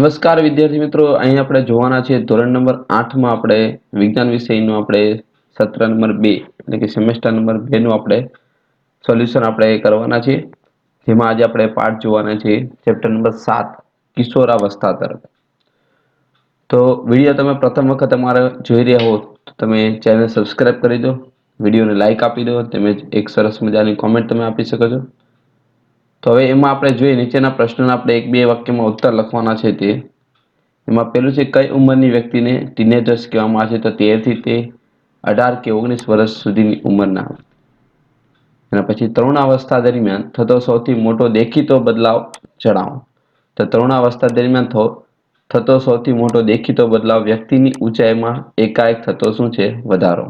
નમસ્કાર વિદ્યાર્થી મિત્રો, અહીં આપણે જોવાના છે ધોરણ નંબર 8 માં આપણે વિજ્ઞાન વિષયનું આપણે સત્ર નંબર 2 એટલે કે સેમેસ્ટર નંબર 2 નું આપણે સોલ્યુશન આપણે કરવાના છે, જેમાં આજે આપણે પાઠ જોવાના છે ચેપ્ટર નંબર 7 કિશોરાવસ્થા તરફ. તો વિડીયો તમે પ્રથમ વખત અમારે જોઈ રહ્યા હો તો તમે ચેનલ સબસ્ક્રાઇબ કરી દો, વિડીયોને લાઈક આપી દો, તેમજ એક સરસ મજાની કોમેન્ટ તમે આપી શકો છો. તો હવે એમાં આપણે જોઈએ નીચેના પ્રશ્નોના આપણે એક બે વાક્યમાં ઉત્તર લખવાના છે. તે એમાં પેલું છે, કઈ ઉંમરની વ્યક્તિને ટીનેજર્સ કહેવામાં આવે છે? તો 13 થી તે 18 કે 19 વર્ષ સુધીની ઉંમરના. અને પછી તરુણાવસ્થા દરમિયાન થતો સૌથી મોટો દેખીતો બદલાવ જણાવો. તો તરુણાવસ્થા દરમિયાન થતો સૌથી મોટો દેખીતો બદલાવ વ્યક્તિની ઊંચાઈમાં એકાએક થતો શું છે? વધારો.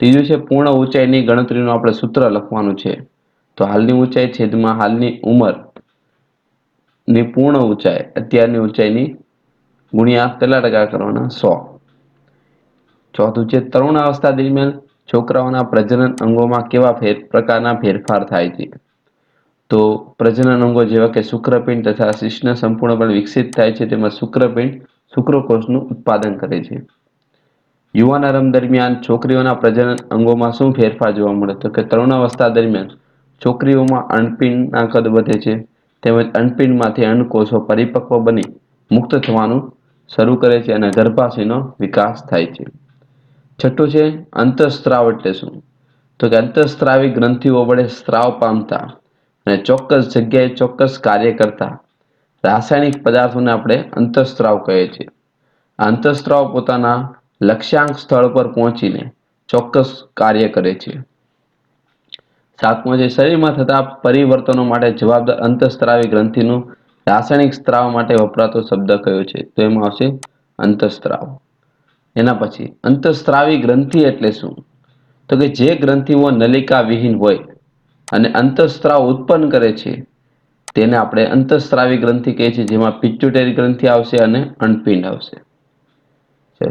ત્રીજું છે, પૂર્ણ ઊંચાઈની ગણતરીનું આપણે સૂત્ર લખવાનું છે. તો હાલની ઊંચાઈ છેદમાં હાલની ઉંમર ની પૂર્ણ ઊંચાઈ અત્યારની ઊંચાઈની ગુણ્યા કેટલા ટકા કરવાના? 100. ચોથું છે, તરુણાવસ્થા દરમિયાન છોકરાઓના પ્રજનન અંગોમાં કેવા પ્રકારના ફેરફાર થાય છે? તો પ્રજનન અંગો જેવા કે શુક્રપિંડ તથા શિશ્ન સંપૂર્ણપણે વિકસિત થાય છે. તેમાં શુક્રપિંડ શુક્રકોષનું ઉત્પાદન કરે છે. યુવાનારંભ દરમિયાન છોકરીઓના પ્રજનન અંગોમાં શું ફેરફાર જોવા મળે? તો કે તરુણાવસ્થા દરમિયાન છોકરીઓમાં અંડપિંડના કદ વધે છે, તેમજ અંડપિંડમાંથી અંડકોષો પરિપક્વ બની મુક્ત થવાનું શરૂ કરે છે અને ગર્ભાશયનો વિકાસ થાય છે. છઠ્ઠું છે, અંતઃસ્ત્રાવ એટલે શું? તો કે અંતઃસ્ત્રાવી ગ્રંથિઓ વડે સ્ત્રાવ પામતા અને ચોક્કસ જગ્યાએ ચોક્કસ કાર્ય કરતા રાસાયણિક પદાર્થોને આપણે અંતઃસ્ત્રાવ કહે છે. આ અંતઃસ્ત્રાવ પોતાના લક્ષ્યાંક સ્થળ પર પહોંચીને ચોક્કસ કાર્ય કરે છે. સાતમું છે, શરીરમાં થતા પરિવર્તનો માટે જવાબદાર અંતઃસ્ત્રાવી ગ્રંથિનું રાસાયણિક સ્ત્રાવ માટે વપરાતો શબ્દ કયો છે? તો એમાં આવશે અંતઃસ્ત્રાવ. એના પછી અંતઃસ્ત્રાવી ગ્રંથિ એટલે શું? તો કે જે ગ્રંથિઓ નલિકા વિહીન હોય અને અંતઃસ્ત્રાવ ઉત્પન્ન કરે છે તેને આપણે અંતઃસ્ત્રાવી ગ્રંથિ કહીએ છીએ, જેમાં પિટ્યુટરી ગ્રંથિ આવશે અને અંડપિંડ આવશે.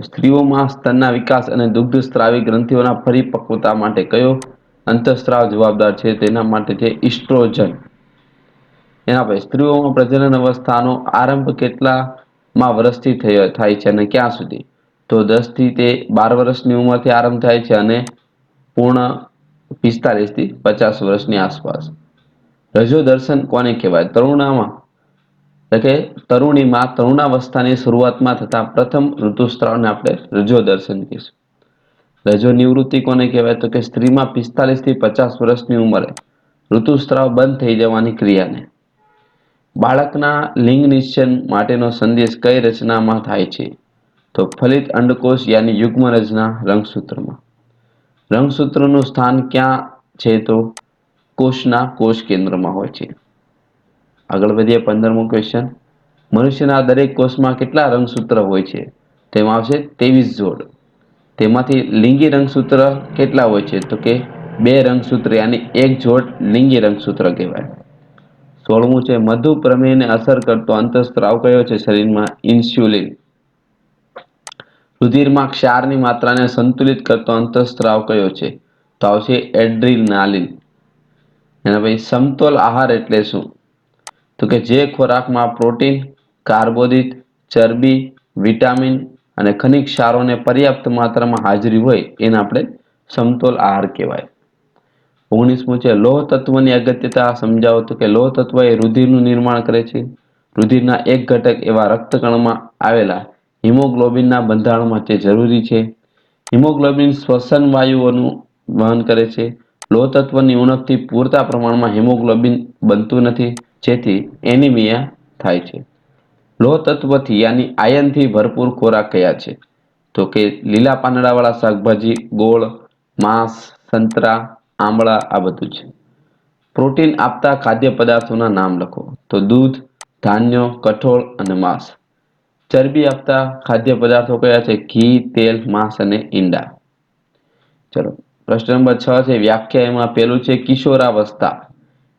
સ્ત્રીઓમાં સ્તનના વિકાસ અને દુગ્ધ સ્ત્રાવી ગ્રંથિઓના પરિપક્વતા માટે કયો અંતઃસ્ત્રાવ જવાબદાર છે? તેના માટે છે ઇસ્ટ્રોજન. એના પછી સ્ત્રીઓમાં પ્રજનન અવસ્થાનો આરંભ કેટલામાં વર્ષથી થાય છે અને ક્યાં સુધી? તો 10 થી તે 12 વર્ષની ઉંમરથી આરંભ થાય છે અને પૂર્ણ 45 થી 50 વર્ષની આસપાસ. રજો દર્શન કોને કહેવાય? તરુણીમાં તરુણાવસ્થાની શરૂઆતમાં થતા પ્રથમ ઋતુસ્ત્રાવને આપણે રજો દર્શન કહીશું. રજો નિવૃત્તિ કોને કહેવાય? તો કે સ્ત્રીમાં 45 થી 50 વર્ષની ઉંમરે ઋતુસ્ત્રાવ બંધ થઈ જવાની ક્રિયાને. બાળકના લિંગ નિશ્ચયન માટેનો સંદેશ કઈ રચનામાં થાય છે? તો ફલિત અંડકોષ યાની યુગ્મ રચના રંગસૂત્રમાં. રંગસૂત્રનું સ્થાન ક્યાં છે? તો કોષના કોષ કેન્દ્રમાં હોય છે. આગળ વધીએ 15મો ક્વેશ્ચન. મનુષ્યના દરેક કોષમાં કેટલા રંગસૂત્ર હોય છે? તેમાં આવશે 23 જોડ. તેમાંથી લિંગી રંગસૂત્ર કેટલા હોય છે? તો કે 2 રંગસૂત્ર યાની 1 જોડ લિંગી રંગસૂત્ર કહેવાય. 16મું છે, મધુ પ્રમેયને અસર કરતો અંતઃસ્ત્રાવ કયો છે શરીરમાં? ઇન્સ્યુલિન. રુધિરમાં ક્ષારની માત્રાને સંતુલિત કરતો અંતઃસ્ત્રાવ કયો છે? તો આવશે એડ્રીનાલિન. એના પછી સમતોલ આહાર એટલે શું? તો કે જે ખોરાકમાં પ્રોટીન, કાર્બોદિત, ચરબી, વિટામિન અને ખનિજ ક્ષારોને પર્યાપ્ત માત્રામાં હાજરી હોય એને આપણે સમતોલ આહાર કહેવાય. 19મું છે, લોહ તત્વની અગત્યતા સમજાવો. તો કે લોહ તત્વ એ રુધિરનું નિર્માણ કરે છે. રુધિરના એક ઘટક એવા રક્તકણમાં આવેલા હિમોગ્લોબિનના બંધારણમાં તે જરૂરી છે. હિમોગ્લોબિન શ્વસન વાયુઓનું વહન કરે છે. લોહ તત્વની ઉણપથી પૂરતા પ્રમાણમાં હિમોગ્લોબિન બનતું નથી, જેથી એનિમિયા થાય છે. લોહ તત્વથી યાની આયનથી ભરપૂર ખોરાક કયા છે? તો કે લીલા પાંદડાવાળા શાકભાજી, ગોળ, માંસ, સંતરા, આંબળા આ બધું છે. પ્રોટીન આપતા ખાદ્ય પદાર્થોના નામ લખો. તો દૂધ, ધાન્યો, કઠોળ અને માંસ. ચરબી આપતા ખાદ્ય પદાર્થો કયા છે? ઘી, તેલ, માંસ અને ઈંડા. ચલો, પ્રશ્ન નંબર 6 છે, વ્યાખ્યામાં પેલું છે કિશોરાવસ્થા.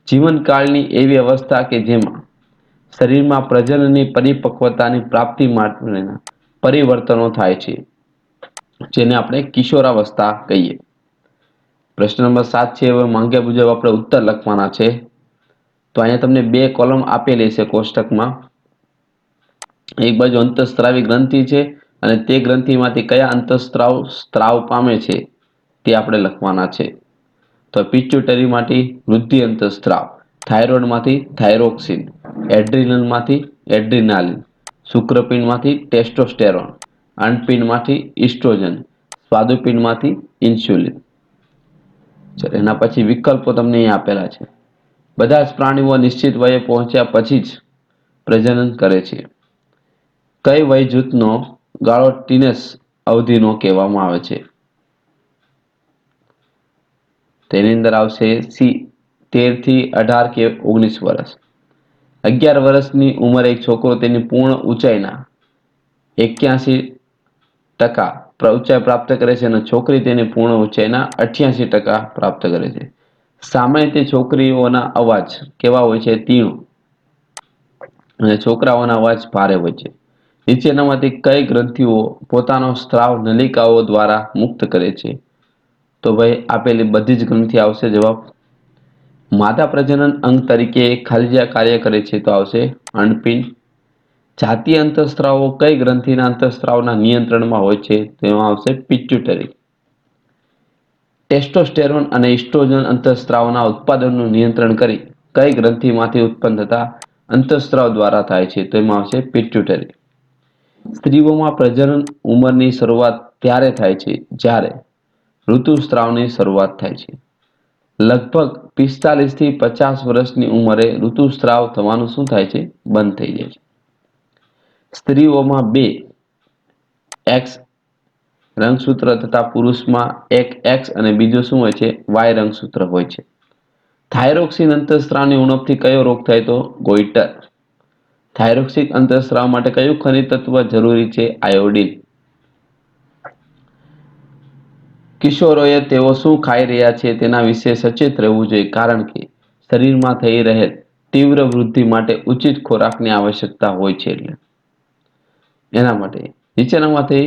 જીવનકાળની એવી અવસ્થા કે જેમાં શરીરમાં પ્રજનનની પરિપક્વતાની પ્રાપ્તિ માટેના પરિવર્તનો થાય છે, જેને આપણે કિશોરાવસ્થા કહીએ. પ્રશ્ન નંબર 7 છે, હવે માંગ્યા મુજબ આપણે ઉત્તર લખવાના છે. તો અહીંયા તમને 2 કોલમ આપેલી છે કોષ્ટકમાં. એક બાજુ અંતઃસ્ત્રાવી ગ્રંથિ છે અને તે ગ્રંથિમાંથી કયા અંતઃસ્ત્રાવ સ્ત્રાવ પામે છે તે આપણે લખવાના છે. તો પિટ્યુટરીમાંથી વૃદ્ધિ અંતઃસ્ત્રાવ, થાઇરોઇડમાંથી થાઇરોક્સિન, એડ્રિનલમાંથી એડ્રિનાલિન, શુક્રપિંડમાંથી ટેસ્ટોસ્ટેરોન, અંડપિંડમાંથી ઇસ્ટ્રોજન, સ્વાદુપિંડમાંથી ઇન્સ્યુલિન. એના પછી વિકલ્પો તમને અહીં આપેલા છે. બધા જ પ્રાણીઓ નિશ્ચિત વયે પહોંચ્યા પછી જ પ્રજનન કરે છે. કઈ વય જૂથનો ગાળો ટીનેસ અવધિનો કહેવામાં આવે છે? તેની અંદર આવશે સી 13 થી 18 કે 19 વર્ષ. 11 વર્ષની ઉંમરે એક છોકરો તેની પૂર્ણ ઊંચાઈના 81% ઊંચાઈ પ્રાપ્ત કરે છે અને છોકરી તેની પૂર્ણ ઊંચાઈના 88% પ્રાપ્ત કરે છે. સામાન્ય રીતે છોકરીઓના અવાજ કેવા હોય છે? તીણું, અને છોકરાઓના અવાજ ભારે હોય છે. નીચેનામાંથી કઈ ગ્રંથિઓ પોતાનો સ્ત્રાવ નલિકાઓ દ્વારા મુક્ત કરે છે? તો ભાઈ આપેલી બધી જ ગ્રંથિ આવશે જવાબ. માદા પ્રજનન અંગ તરીકે ખાલી જગ્યા કાર્ય કરે છે તો આવશે અંડપિંડ. જાતીય અંતઃસ્ત્રાવો કઈ ગ્રંથિના અંતઃસ્ત્રાવના નિયંત્રણમાં હોય છે? તેમાં આવશે પિટ્યુટરી. ટેસ્ટોસ્ટેરોન અને ઇસ્ટ્રોજન અંતઃસ્ત્રાવના ઉત્પાદનનું નિયંત્રણ કરી કઈ ગ્રંથિમાંથી ઉત્પન્ન થતા અંતઃસ્ત્રાવ દ્વારા થાય છે? તેમાં આવશે પિટ્યુટરી. સ્ત્રીઓમાં પ્રજનન ઉંમરની શરૂઆત ત્યારે થાય છે જ્યારે ઋતુસ્ત્રાવની શરૂઆત થાય છે. લગભગ 45 થી 50 વર્ષની ઉંમરે ઋતુસ્ત્રાવ થવાનું શું થાય છે? બંધ થઈ જાય છે. સ્ત્રીઓમાં 2 એક્સ રંગસૂત્ર તથા પુરુષમાં એક એક્સ અને બીજું શું હોય છે? વાય રંગસૂત્ર હોય છે. થાઇરોક્સિન અંતઃસ્ત્રાવની ઉણપથી કયો રોગ થાય? તો ગોઈટર. થાઇરોક્સિક અંતઃસ્ત્રાવ માટે કયું ખનિજ તત્વ જરૂરી છે? આયોડિન. કિશોરોએ તેઓ શું ખાઈ રહ્યા છે તેના વિશે સચેત રહેવું જોઈએ, કારણ કે શરીરમાં થઈ રહેલ તીવ્ર વૃદ્ધિ માટે ઉચિત ખોરાકની આવશ્યકતા હોય છે. એના માટે નીચેનામાંથી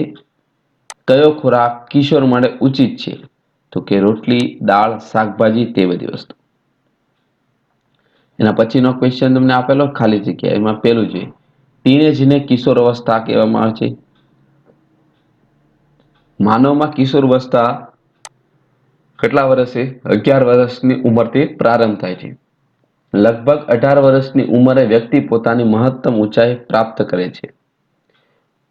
કયો ખોરાક કિશોર માટે ઉચિત છે? તો કે રોટલી, દાળ, શાકભાજી તે બધી વસ્તુ. એના પછીનો ક્વેશ્ચન તમને આપેલો ખાલી જગ્યા, એમાં પેલું છે ટીનેજને કિશોર અવસ્થા કહેવામાં આવે છે. માનવમાં કિશોર અવસ્થા કેટલા વર્ષે? 11 વર્ષની ઉંમરથી પ્રારંભ થાય છે. લગભગ 18 વર્ષની ઉંમરે વ્યક્તિ પોતાની મહત્તમ ઊંચાઈ પ્રાપ્ત કરે છે.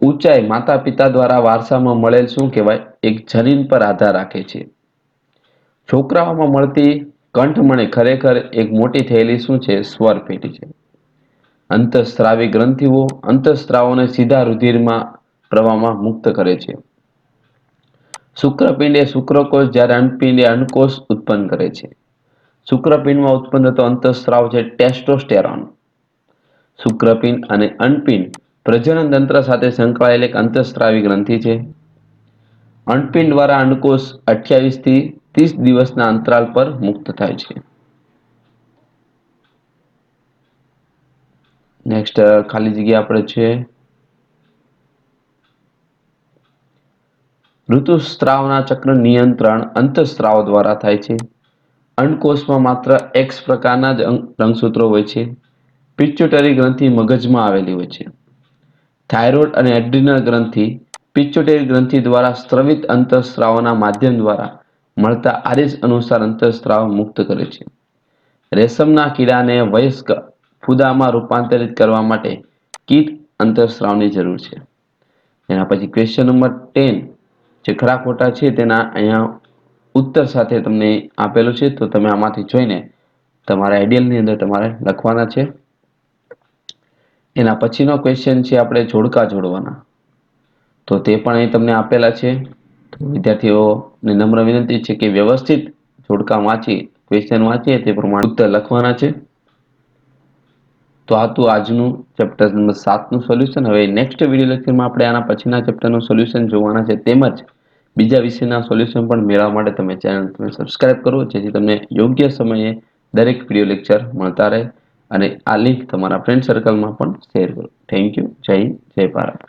ઊંચાઈ માતા પિતા દ્વારા વારસામાં મળેલ શું કહેવાય? એક જનીન પર આધાર રાખે છે. છોકરાઓમાં મળતી કંઠમણી ખરેખર એક મોટી થયેલી શું છે? સ્વર પેઢી છે. અંતઃસ્ત્રાવી ગ્રંથિઓ અંતઃસ્ત્રાવોને સીધા રુધિરમાં પ્રવાહમાં મુક્ત કરે છે. શુક્રપિંડ એ શુક્રકોષ જ્યારે અંડપિંડ એ અંડકોષ ઉત્પન્ન કરે છે. શુક્રપિંડમાં ઉત્પન્ન થતો અંતઃસ્ત્રાવ છે ટેસ્ટોસ્ટેરોન. શુક્રપિંડ અને અંડપિંડ પ્રજનન તંત્ર સાથે સંકળાયેલ એક અંતઃસ્ત્રાવી ગ્રંથિ છે. અંડપિંડ દ્વારા અંડકોષ 28 થી 30 દિવસના અંતરાલ પર મુક્ત થાય છે. નેક્સ્ટ ખાલી જગ્યા આપણે છે ઋતુસ્ત્રાવના ચક્ર નિયંત્રણ અંતઃસ્ત્રાવ દ્વારા થાય છે. અંડકોષમાં માત્ર એક્સ પ્રકારના જ રંગસૂત્રો હોય છે. પિટ્યુટરી ગ્રંથિ મગજમાં આવેલી હોય છે. થાઇરોઇડ અને એડ્રિનલ ગ્રંથિ પિટ્યુટરી ગ્રંથિ દ્વારા સ્રવિત અંતઃસ્ત્રાવના માધ્યમ દ્વારા મળતા આદેશ અનુસાર અંતઃસ્ત્રાવ મુક્ત કરે છે. રેશમના કીડાને વયસ્ક ફૂદામાં રૂપાંતરિત કરવા માટે કીટ અંતઃસ્ત્રાવની જરૂર છે. એના પછી ક્વેશ્ચન નંબર 10 જે ખરા ખોટા છે તેના અહીંયા ઉત્તર સાથે તમને આપેલું છે, તો તમે આમાંથી જોઈને તમારા આઈડિયલની અંદર તમારે લખવાના છે. એના પછીનો ક્વેશ્ચન છે આપણે જોડકા જોડવાના, તો તે પણ અહીં તમને આપેલા છે. તો વિદ્યાર્થીઓને નમ્ર વિનંતી છે કે વ્યવસ્થિત જોડકા વાંચી ક્વેશ્ચન વાંચીએ તે પ્રમાણે ઉત્તર લખવાના છે. તો આ હતું આજનું ચેપ્ટર નંબર 7નું સોલ્યુશન. હવે નેક્સ્ટ વિડીયો લેક્ચરમાં આપણે આના પછીના ચેપ્ટરનું સોલ્યુશન જોવાના છે, તેમજ બીજા વિષયના સોલ્યુશન પણ મેળવવા માટે તમે ચેનલ સબસ્ક્રાઇબ કરો, જેથી તમને યોગ્ય સમયે દરેક વિડીયો લેક્ચર મળતા રહે. અને આ લિંક તમારા ફ્રેન્ડ સર્કલમાં પણ શેર કરો. Thank you. જય હિન્દ, જય ભારત.